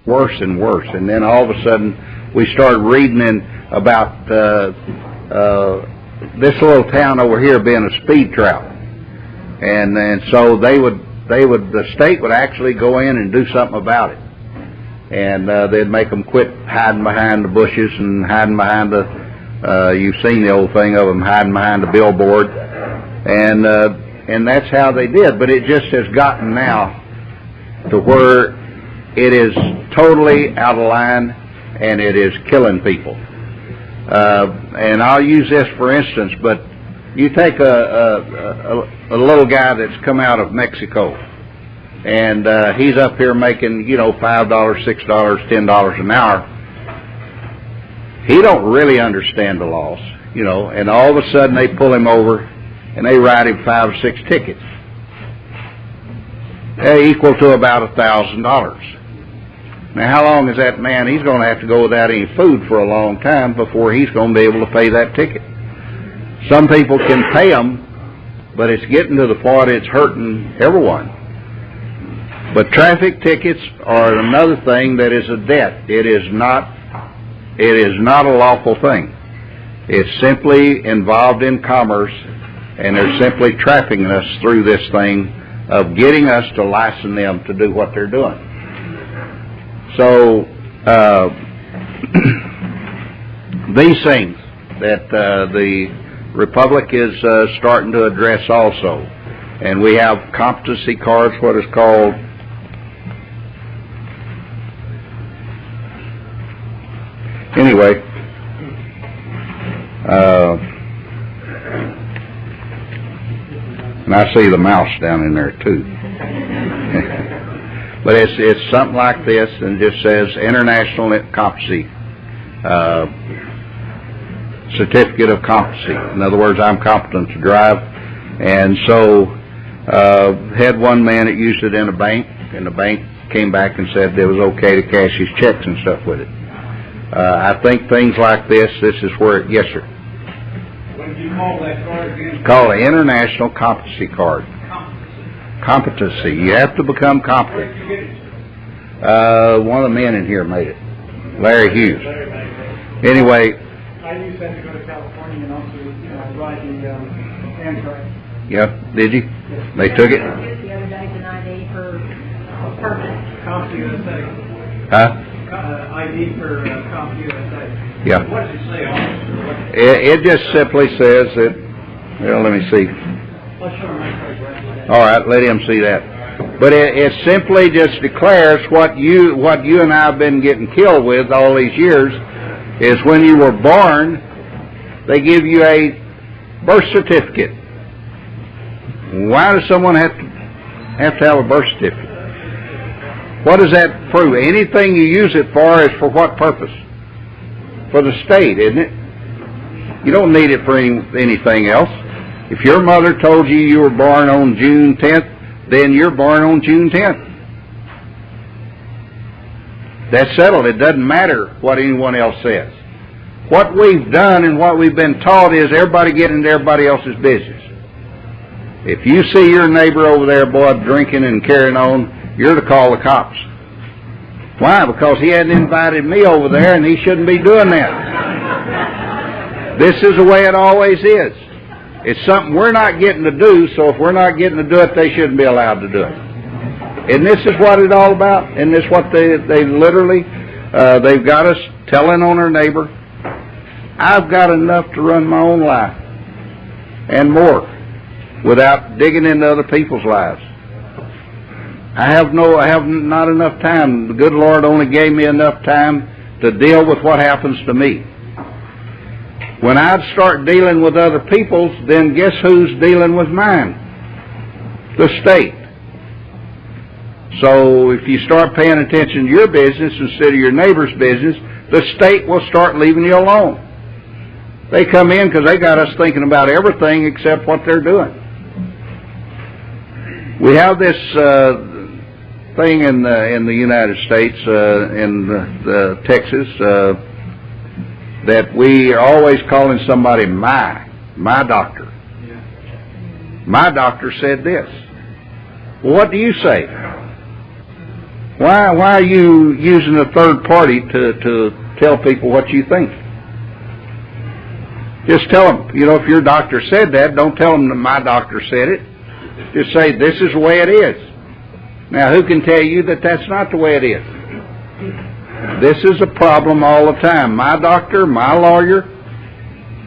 worse and worse. And then all of a sudden, we started reading about this little town over here being a speed trap, and so the state would actually go in and do something about it, and they'd make them quit hiding behind the bushes and hiding behind the. You've seen the old thing of them hiding behind the billboard, and that's how they did. But it just has gotten now to where it is totally out of line, and it is killing people. And I'll use this for instance, but you take a little guy that's come out of Mexico, and he's up here making, $5, $6, $10 an hour. He don't really understand the laws, and all of a sudden they pull him over and they write him 5 or 6 tickets. They equal to about $1,000. Now, how long is that man? He's going to have to go without any food for a long time before he's going to be able to pay that ticket. Some people can pay them, but it's getting to the point it's hurting everyone. But traffic tickets are another thing that is a debt. It is not a lawful thing. It's simply involved in commerce, and they're simply trapping us through this thing of getting us to license them to do what they're doing. So these things that the Republic is starting to address also, and we have competency cards, what is called anyway. And I see the mouse down in there too. But it's something like this, and it just says International Competency, Certificate of Competency. In other words, I'm competent to drive. And so had one man that used it in a bank, and the bank came back and said it was okay to cash his checks and stuff with it. I think things like this is where it, yes sir. What did you call that card again? It's called an International Competency Card. Competency. You have to become competent. One of the men in here made it. Larry Hughes. Anyway. I used that to go to California and also, ride the Amtrak. Yeah, did you? Yes. They took it? The other day, an ID for permit. CompUSA. Huh? ID for CompUSA. Yeah. What does it say on it? It just simply says that, well, let me see. Let's show my card. All right, let him see that. But it simply just declares what you and I have been getting killed with all these years is when you were born, they give you a birth certificate. Why does someone have to have a birth certificate? What does that prove? Anything you use it for is for what purpose? For the state, isn't it? You don't need it for anything else. If your mother told you you were born on June 10th, then you're born on June 10th. That's settled. It doesn't matter what anyone else says. What we've done and what we've been taught is everybody get into everybody else's business. If you see your neighbor over there, boy, drinking and carrying on, you're to call the cops. Why? Because he hadn't invited me over there, and he shouldn't be doing that. This is the way it always is. It's something we're not getting to do, so if we're not getting to do it, they shouldn't be allowed to do it. And this is what it's all about, and this is what they literally, they've got us telling on our neighbor, I've got enough to run my own life, and more, without digging into other people's lives. I have not enough time. The good Lord only gave me enough time to deal with what happens to me. When I start dealing with other people's, then guess who's dealing with mine? The state. So if you start paying attention to your business instead of your neighbor's business, the state will start leaving you alone. They come in because they got us thinking about everything except what they're doing. We have this thing in the United States, in Texas, that we are always calling somebody my doctor. Yeah. My doctor said this. Well, what do you say? Why are you using a third party to tell people what you think? Just tell them, if your doctor said that, don't tell them that my doctor said it. Just say, this is the way it is. Now, who can tell you that that's not the way it is? This is a problem all the time. My doctor, my lawyer,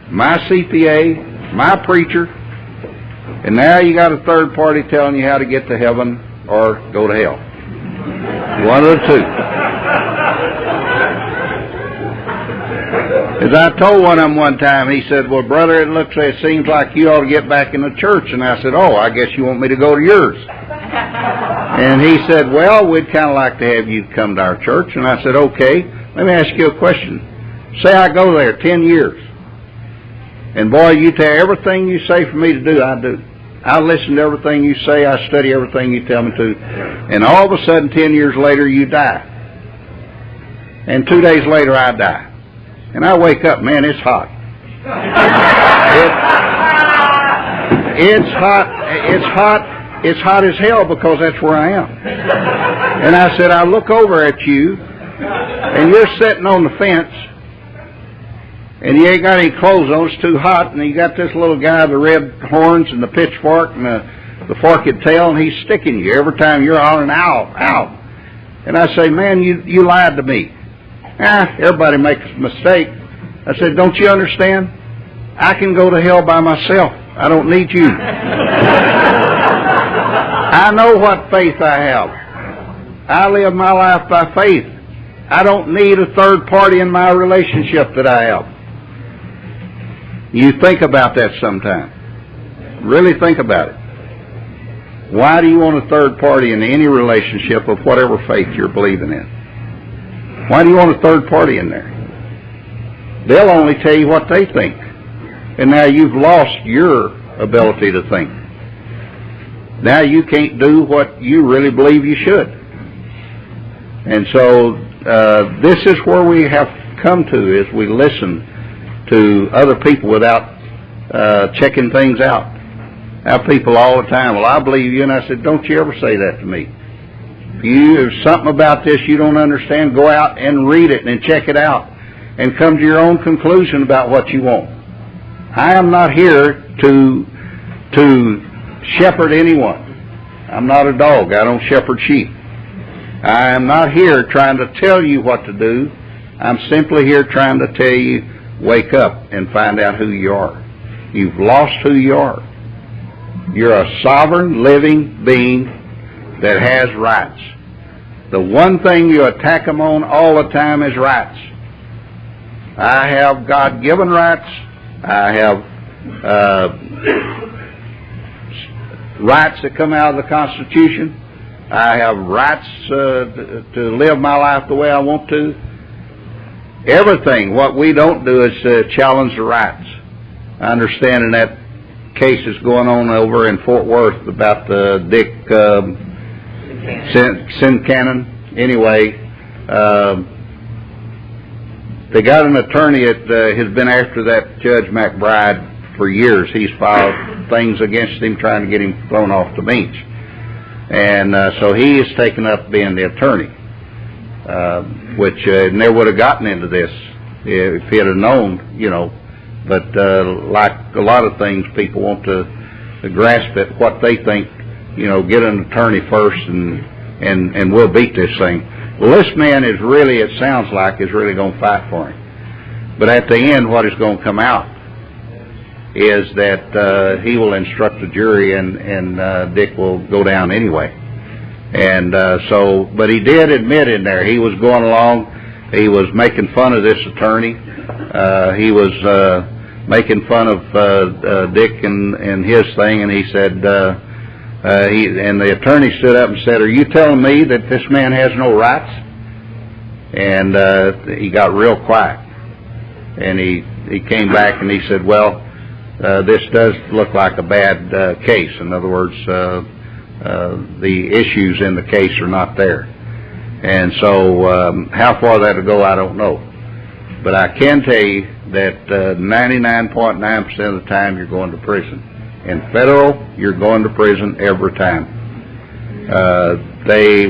my CPA, my preacher, and now you got a third party telling you how to get to heaven or go to hell. One of the two. As I told one of them one time, he said, well, brother, it seems like you ought to get back in the church. And I said, oh, I guess you want me to go to yours. And he said, well, we'd kind of like to have you come to our church. And I said, okay, let me ask you a question. Say I go there 10 years. And boy, you tell everything you say for me to do, I do. I listen to everything you say. I study everything you tell me to. And all of a sudden, 10 years later, you die. And 2 days later, I die. And I wake up, man, it's hot. It's hot as hell because that's where I am. And I said, I look over at you, and you're sitting on the fence, and you ain't got any clothes on, it's too hot, and you got this little guy with the red horns and the pitchfork and the forked tail, and he's sticking you every time you're hollering, ow, ow. And I say, man, you lied to me. Everybody makes a mistake. I said, don't you understand? I can go to hell by myself. I don't need you. I know what faith I have. I live my life by faith. I don't need a third party in my relationship that I have. You think about that sometime. Really think about it. Why do you want a third party in any relationship of whatever faith you're believing in? Why do you want a third party in there? They'll only tell you what they think. And now you've lost your ability to think. Now you can't do what you really believe you should. And so this is where we have come to, is we listen to other people without checking things out. I have people all the time, well, I believe you, and I said, don't you ever say that to me. If there's something about this you don't understand, go out and read it and check it out and come to your own conclusion about what you want. I am not here to shepherd anyone. I'm not a dog. I don't shepherd sheep. I am not here trying to tell you what to do. I'm simply here trying to tell you, wake up and find out who you are. You've lost who you are. You're a sovereign, living being that has rights. The one thing you attack them on all the time is rights. I have God-given rights. I have rights that come out of the Constitution. I have rights to live my life the way I want to. Everything. What we don't do is challenge the rights. I understand in that case that's going on over in Fort Worth about Dick Sincannon. Anyway, they got an attorney that has been after that Judge McBride for years. He's filed things against him trying to get him thrown off the bench. And so he is taken up being the attorney, which never would have gotten into this if he had known, But like a lot of things, people want to grasp at what they think, get an attorney first and we'll beat this thing. Well, this man is really, it sounds like, is really going to fight for him. But at the end, what is going to come out is that he will instruct the jury and Dick will go down anyway. And but he did admit in there, he was going along, he was making fun of this attorney. He was making fun of Dick and his thing, and he said, and the attorney stood up and said, are you telling me that this man has no rights? And he got real quiet. And he came back and he said, well, this does look like a bad case. In other words, the issues in the case are not there. And so how far that'll go, I don't know. But I can tell you that 99.9% of the time you're going to prison. In federal, you're going to prison every time. They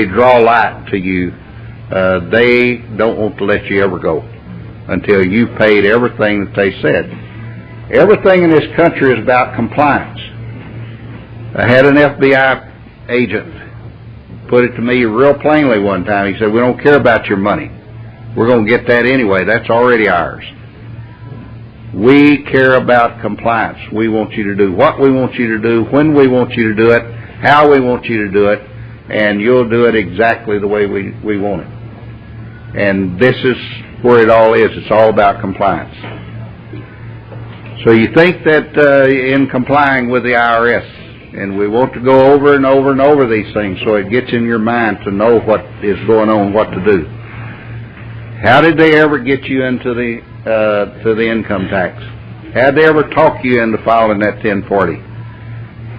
draw light to you, they don't want to let you ever go until you've paid everything that they said. Everything in this country is about compliance. I had an FBI agent put it to me real plainly one time. He said, we don't care about your money. We're going to get that anyway. That's already ours. We care about compliance. We want you to do what we want you to do, when we want you to do it, how we want you to do it, and you'll do it exactly the way we want it. And this is where it all is. It's all about compliance. So you think that in complying with the IRS, and we want to go over and over and over these things so it gets in your mind to know what is going on, what to do. How did they ever get you into the income tax? How did they ever talk you into filing that 1040?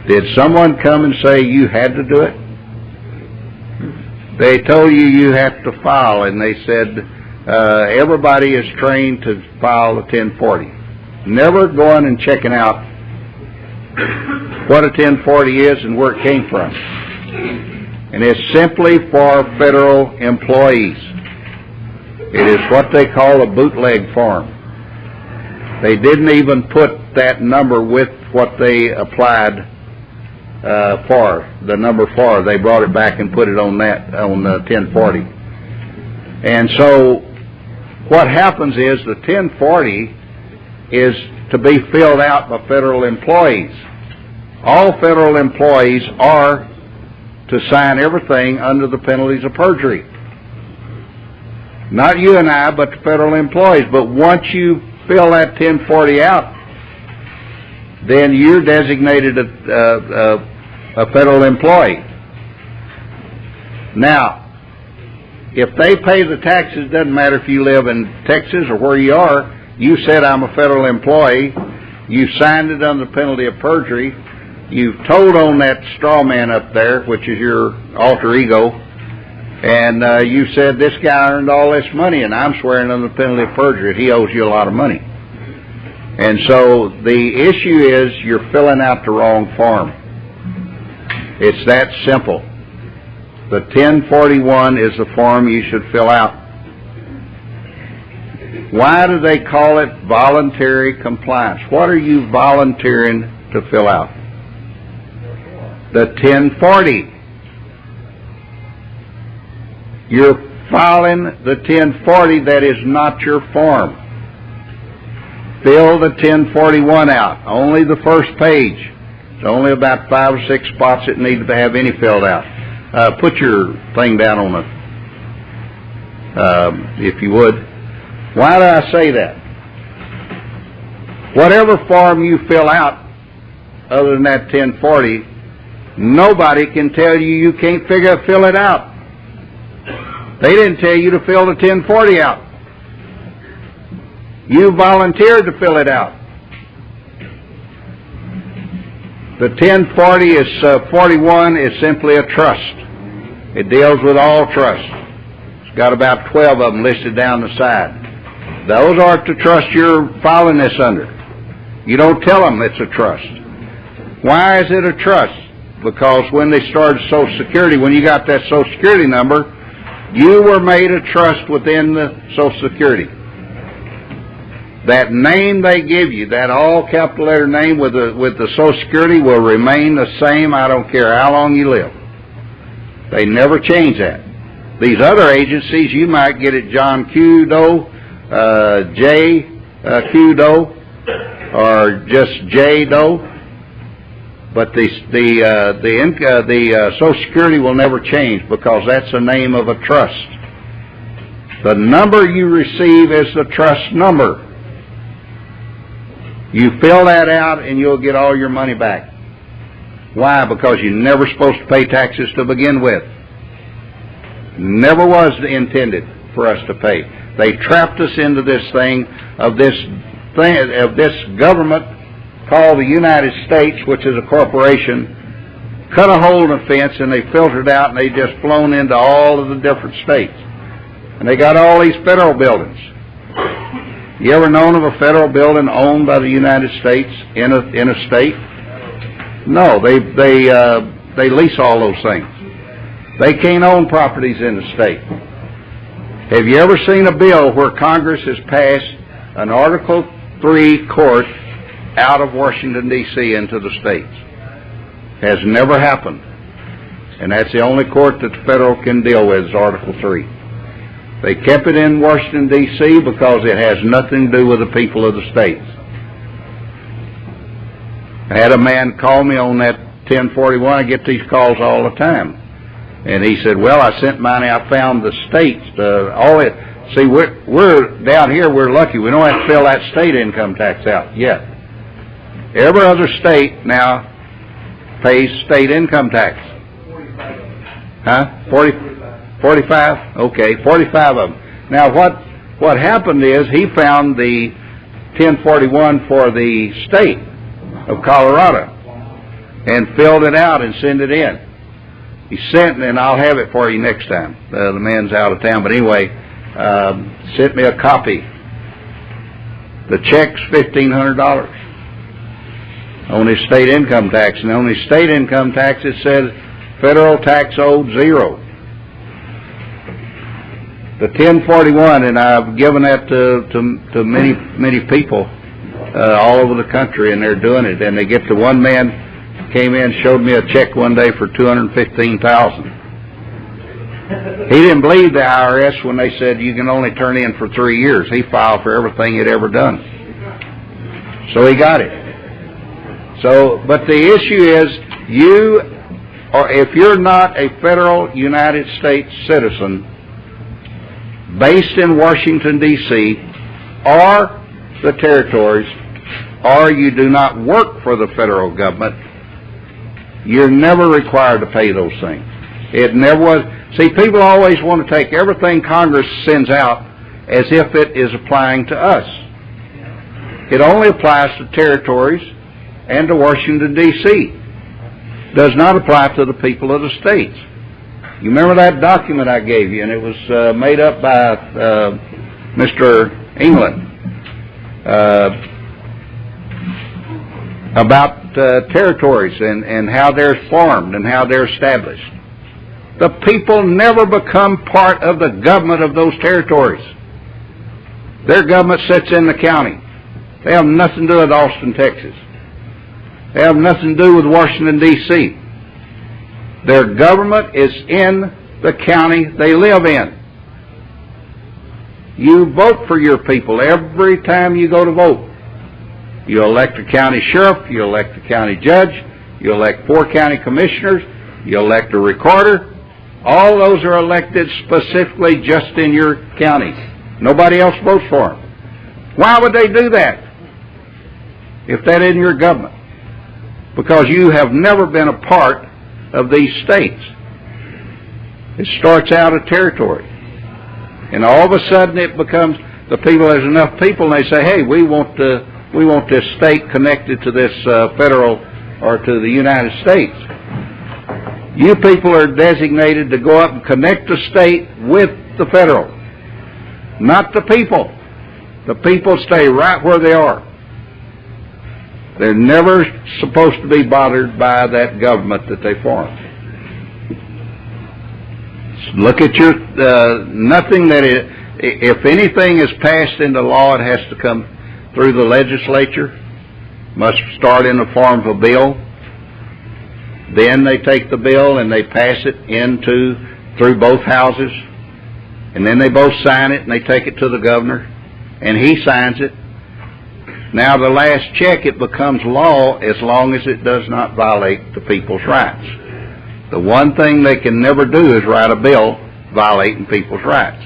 Did someone come and say you had to do it? They told you have to file, and they said everybody is trained to file the 1040. Never going and checking out what a 1040 is and where it came from. And it's simply for federal employees. It is what they call a bootleg form. They didn't even put that number with what they applied for, the number 4. They brought it back and put it on that, on 1040. And so what happens is the 1040 is to be filled out by federal employees. All federal employees are to sign everything under the penalties of perjury. Not you and I, but the federal employees. But once you fill that 1040 out, then you're designated a federal employee. Now, if they pay the taxes, doesn't matter if you live in Texas or where you are, you said I'm a federal employee, you signed it under the penalty of perjury, you've told on that straw man up there, which is your alter ego, and you said this guy earned all this money and I'm swearing under the penalty of perjury, he owes you a lot of money. And so the issue is you're filling out the wrong form. It's that simple. The 1041 is the form you should fill out. Why do they call it voluntary compliance? What are you volunteering to fill out? The 1040. You're filing the 1040 that is not your form. Fill the 1041 out. Only the first page. It's only about 5 or 6 spots that need to have any filled out. Put your thing down on it, if you would. Why do I say that? Whatever form you fill out, other than that 1040, nobody can tell you can't fill it out. They didn't tell you to fill the 1040 out. You volunteered to fill it out. The 1040 is 41 is simply a trust. It deals with all trusts. It's got about 12 of them listed down the side. Those aren't the trust you're filing this under. You don't tell them it's a trust. Why is it a trust? Because when they started Social Security, when you got that Social Security number, you were made a trust within the Social Security. That name they give you, that all capital letter name with the Social Security will remain the same. I don't care how long you live. They never change that. These other agencies, you might get it John Q. Doe, J. Q. Doe, or just J. Doe. But the Social Security will never change because that's the name of a trust. The number you receive is the trust number. You fill that out and you'll get all your money back. Why? Because you're never supposed to pay taxes to begin with. Never was intended for us to pay. They trapped us into this thing of this government called the United States, which is a corporation, cut a hole in the fence and they filtered out and they just flown into all of the different states. And they got all these federal buildings. You ever known of a federal building owned by the United States in a state? No, they they lease all those things. They can't own properties in the state. Have you ever seen a bill where Congress has passed an Article 3 court out of Washington, D.C. into the states? Has never happened. And that's the only court that the federal can deal with is Article 3. They kept it in Washington, D.C. because it has nothing to do with the people of the states. I had a man call me on that 1041. I get these calls all the time. And he said, well, I sent money, I found the states, all it. See, we're down here, we're lucky. We don't have to fill that state income tax out yet. Every other state now pays state income tax. 45. Huh? 45? Okay, 45 of them. Now, what happened is he found the 1041 for the state of Colorado and filled it out and sent it in. He sent, and I'll have it for you next time. The man's out of town, but anyway, sent me a copy. The check's $1,500 on his state income tax, and on his state income tax it says federal tax owed 0. The 1041, and I've given that to many people all over the country, and they're doing it. And they get to one man came in, showed me a check one day for $215,000. He didn't believe the IRS when they said you can only turn in for 3 years. He filed for everything he'd ever done, so he got it. So, but the issue is, if you're not a federal United States citizen based in Washington, D.C., or the territories, or you do not work for the federal government, you're never required to pay those things. It never was. See, people always want to take everything Congress sends out as if it is applying to us. It only applies to territories and to Washington, D.C. Does not apply to the people of the states. You remember that document I gave you, and it was made up by Mr. England about territories and how they're formed and how they're established. The people never become part of the government of those territories. Their government sits in the county. They have nothing to do with Austin, Texas. They have nothing to do with Washington, D.C. Their government is in the county they live in. You vote for your people every time you go to vote. You elect a county sheriff, you elect a county judge, you elect 4 county commissioners, you elect a recorder. All those are elected specifically just in your county. Nobody else votes for them. Why would they do that if that isn't your government? Because you have never been a part of these states. It starts out a territory, and all of a sudden it becomes the people. There's enough people, and they say, "Hey, we want this state connected to this federal or to the United States." You people are designated to go up and connect the state with the federal, not the people. The people stay right where they are. They're never supposed to be bothered by that government that they form. Look at your, nothing that if anything is passed into law, it has to come through the legislature, must start in the form of a bill. Then they take the bill and they pass it through both houses, and then they both sign it and they take it to the governor, and he signs it. Now the last check, it becomes law as long as it does not violate the people's rights. The one thing they can never do is write a bill violating people's rights.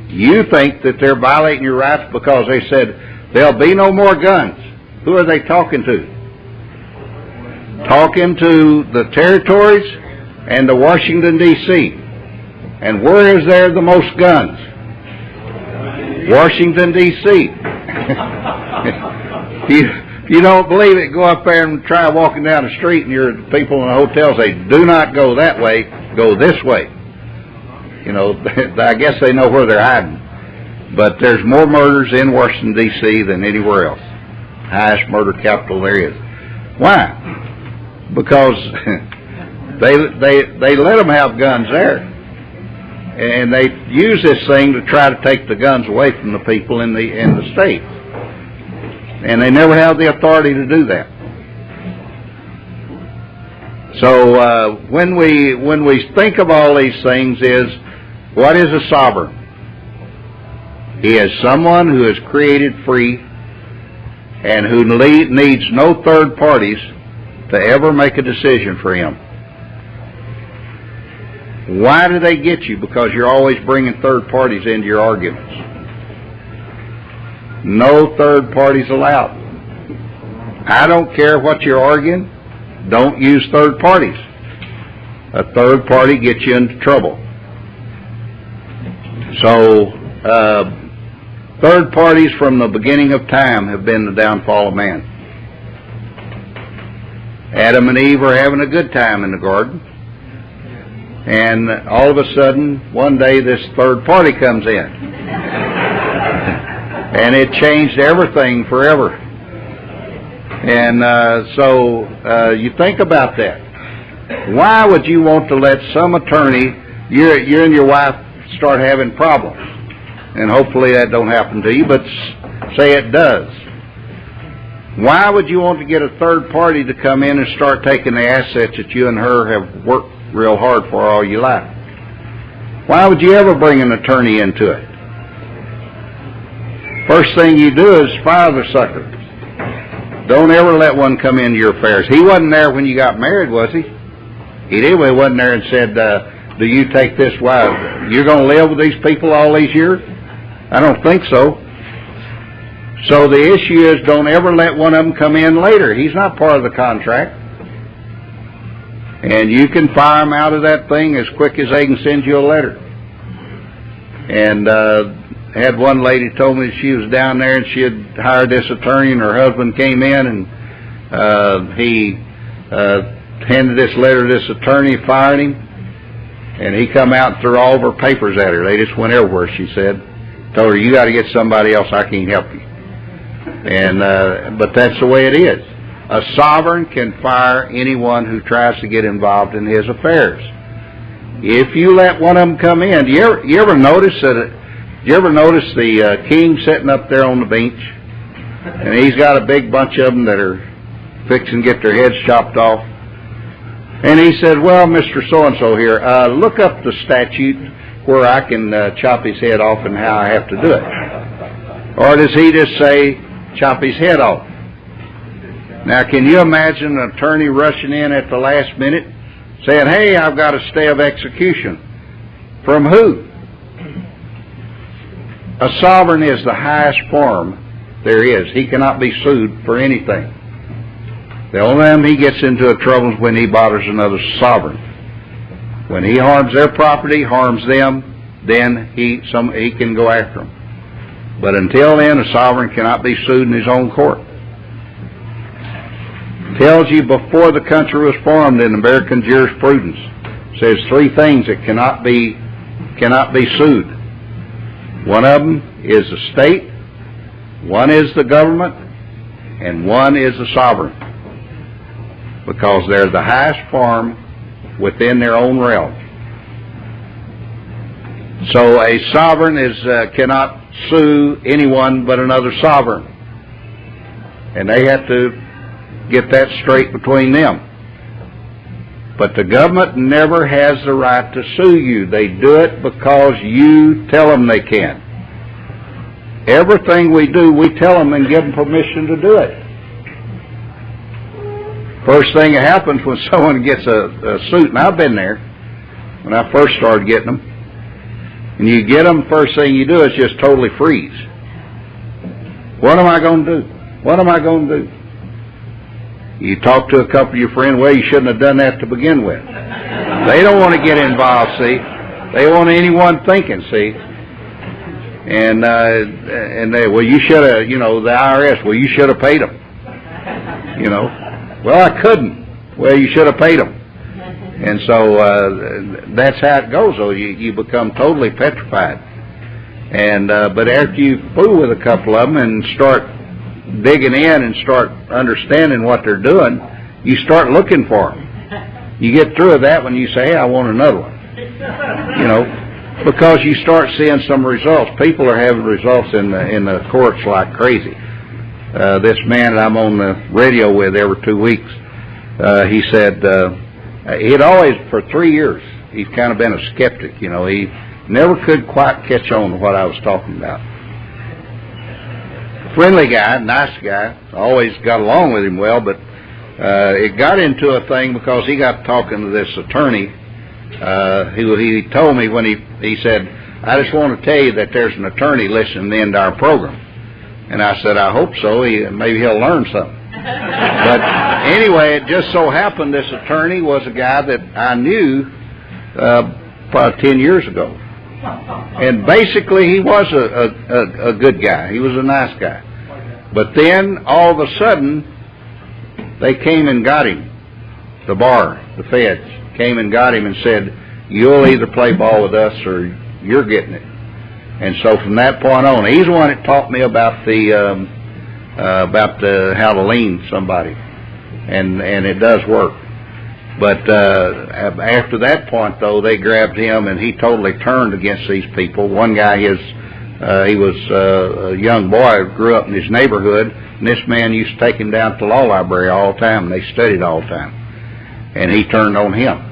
You think that they're violating your rights because they said there'll be no more guns. Who are they talking to? Talking to the territories and to Washington, D.C. And where is there the most guns? Washington, D.C. If you don't believe it, go up there and try walking down the street, and your people in the hotel say, "Do not go that way, go this way." You know, I guess they know where they're hiding. But there's more murders in Washington, D.C. than anywhere else. Highest murder capital there is. Why? Because They let them have guns there, and they use this thing to try to take the guns away from the people in the state, and they never have the authority to do that. So when we think of all these things, what is a sovereign? He is someone who is created free and who needs no third parties to ever make a decision for him. Why do they get you? Because you're always bringing third parties into your arguments. No third parties allowed. I don't care what you're arguing. Don't use third parties. A third party gets you into trouble. So, third parties from the beginning of time have been the downfall of man. Adam and Eve are having a good time in the garden, and all of a sudden, one day this third party comes in, and it changed everything forever. And so you think about that. Why would you want to let some attorney, you and your wife start having problems? And hopefully that don't happen to you, but say it does. Why would you want to get a third party to come in and start taking the assets that you and her have worked real hard for all your life? Why would you ever bring an attorney into it? First thing you do is fire the sucker. Don't ever let one come into your affairs. He wasn't there when you got married, was he? He anyway wasn't there and said, do you take this wife? You're going to live with these people all these years? I don't think so. So the issue is, don't ever let one of them come in later. He's not part of the contract. And you can fire him out of that thing as quick as they can send you a letter. And had one lady told me she was down there and she had hired this attorney, and her husband came in and he handed this letter to this attorney, fired him, and he come out and threw all of her papers at her. They just went everywhere, she said. Told her, you got to get somebody else, I can't help you. And but that's the way it is. A sovereign can fire anyone who tries to get involved in his affairs. If you let one of them come in, do you ever notice the king sitting up there on the bench, and he's got a big bunch of them that are fixing to get their heads chopped off? And he said, well, Mr. So-and-so here, look up the statute where I can chop his head off and how I have to do it. Or does he just say, chop his head off? Now, can you imagine an attorney rushing in at the last minute saying, hey, I've got a stay of execution? From who? A sovereign is the highest form there is. He cannot be sued for anything. The only time he gets into trouble is when he bothers another sovereign. When he harms their property, harms them, then he can go after them. But until then, a sovereign cannot be sued in his own court. It tells you before the country was formed in American jurisprudence. It says three things that cannot be sued. One of them is the state, one is the government, and one is the sovereign. Because they're the highest form within their own realm. So a sovereign cannot sue anyone but another sovereign. And they have to get that straight between them. But the government never has the right to sue you. They do it because you tell them they can. Everything we do, we tell them and give them permission to do it. First thing that happens when someone gets a suit, and I've been there when I first started getting them, and you get them, first thing you do is just totally freeze. What am I going to do? What am I going to do? You talk to a couple of your friends, well, you shouldn't have done that to begin with. They don't want to get involved, see. They want anyone thinking, see. And they, well, you should have, the IRS, well, you should have paid them. Well, I couldn't. Well, you should have paid them. And so that's how it goes, though. You become totally petrified. And but after you fool with a couple of them and start digging in and start understanding what they're doing, you start looking for them. You get through with that when you say, hey, I want another one. You know, because you start seeing some results. People are having results in the courts like crazy. This man that I'm on the radio with every 2 weeks, he said he'd always, for 3 years, he's kind of been a skeptic. You know, he never could quite catch on to what I was talking about. Friendly guy, nice guy, always got along with him well, but it got into a thing because he got talking to this attorney. He told me when he said, I just want to tell you that there's an attorney listening in to our program. And I said, I hope so. Maybe he'll learn something. But anyway, it just so happened this attorney was a guy that I knew probably 10 years ago. And basically he was a good guy. He was a nice guy. But then all of a sudden they came and got him. The bar, the feds, came and got him and said, you'll either play ball with us or you're getting it. And so from that point on, he's the one that taught me about how to lean somebody, and it does work. But after that point, though, they grabbed him, and he totally turned against these people. One guy, he was a young boy, grew up in his neighborhood, and this man used to take him down to the law library all the time, and they studied all the time. And he turned on him.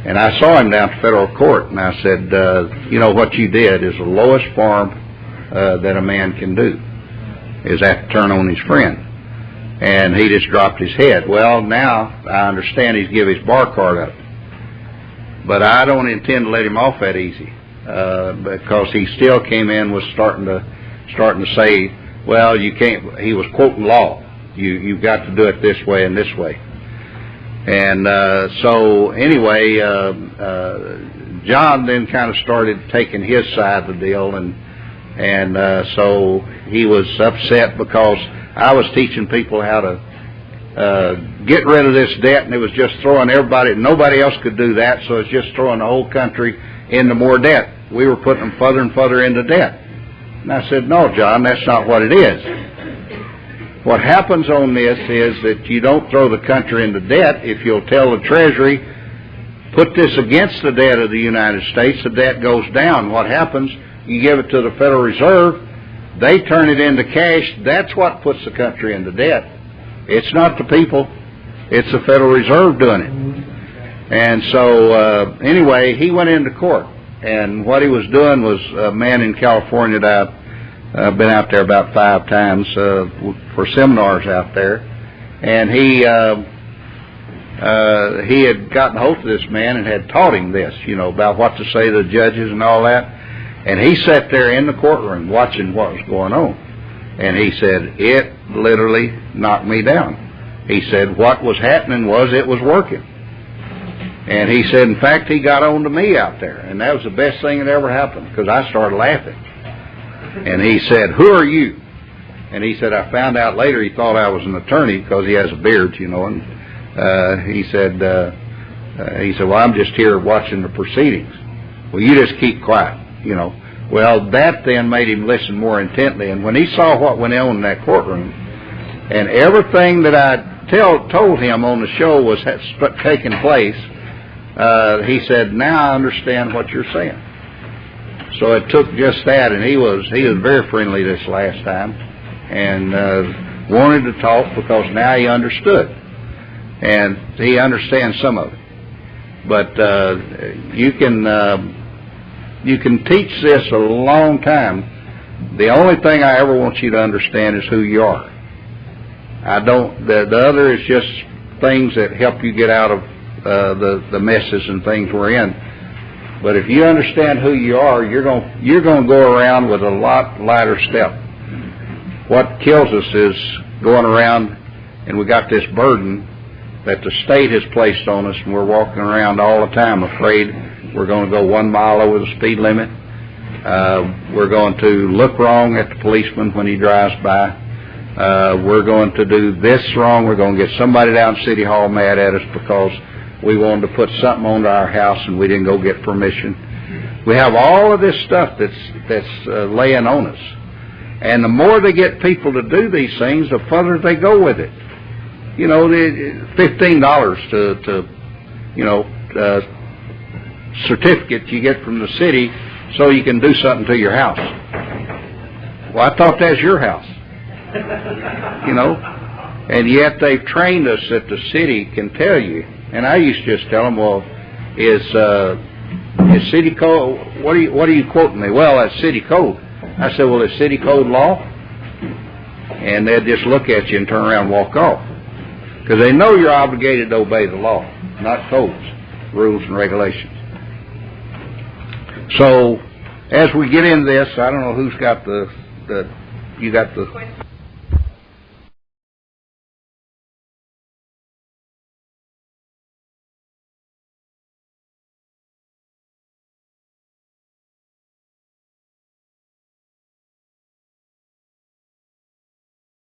And I saw him down to federal court, and I said, you know, what you did is the lowest form that a man can do, is have to turn on his friend. And he just dropped his head. Well, now I understand he's give his bar card up. But I don't intend to let him off that easy, because he still came in was starting to say, well, you can't, he was quoting law. You've got to do it this way and this way. And so anyway, John then kind of started taking his side of the deal, and so he was upset because I was teaching people how to get rid of this debt, and it was just throwing everybody, nobody else could do that, so it's just throwing the whole country into more debt. We were putting them further and further into debt. And I said, no, John, that's not what it is. What happens on this is that you don't throw the country into debt. If you'll tell the Treasury, put this against the debt of the United States, the debt goes down. What happens, you give it to the Federal Reserve, they turn it into cash. That's what puts the country into debt. It's not the people, it's the Federal Reserve doing it. And so anyway, he went into court, and what he was doing was a man in California that I've been out there about 5 times for seminars out there, and he had gotten hold of this man and had taught him this, you know, about what to say to the judges and all that. And he sat there in the courtroom watching what was going on, and he said, it literally knocked me down. He said what was happening was it was working. And he said, in fact, he got on to me out there, and that was the best thing that ever happened, because I started laughing. And he said, who are you? And he said, I found out later he thought I was an attorney because he has a beard, you know. And he said, well, I'm just here watching the proceedings. Well, you just keep quiet, you know. Well, that then made him listen more intently. And when he saw what went on in that courtroom, and everything that I told him on the show was taking place, he said, now I understand what you're saying. So it took just that, and he was very friendly this last time, and wanted to talk because now he understood, and he understands some of it. But you can teach this a long time. The only thing I ever want you to understand is who you are. I don't. The other is just things that help you get out of the messes and things we're in. But if you understand who you are, you're going to go around with a lot lighter step. What kills us is going around, and we got this burden that the state has placed on us, and we're walking around all the time afraid we're going to go 1 mile over the speed limit. We're going to look wrong at the policeman when he drives by. We're going to do this wrong. We're going to get somebody down at City Hall mad at us because we wanted to put something onto our house and we didn't go get permission. We have all of this stuff that's laying on us. And the more they get people to do these things, the further they go with it. You know, $15 certificate you get from the city so you can do something to your house. Well, I thought that's your house. And yet they've trained us that the city can tell you. And I used to just tell them, well, is city code, what are you quoting me? Well, that's city code. I said, well, is city code law? And they'd just look at you and turn around and walk off. Because they know you're obligated to obey the law, not codes, rules and regulations. So, as we get into this, I don't know who's got you got the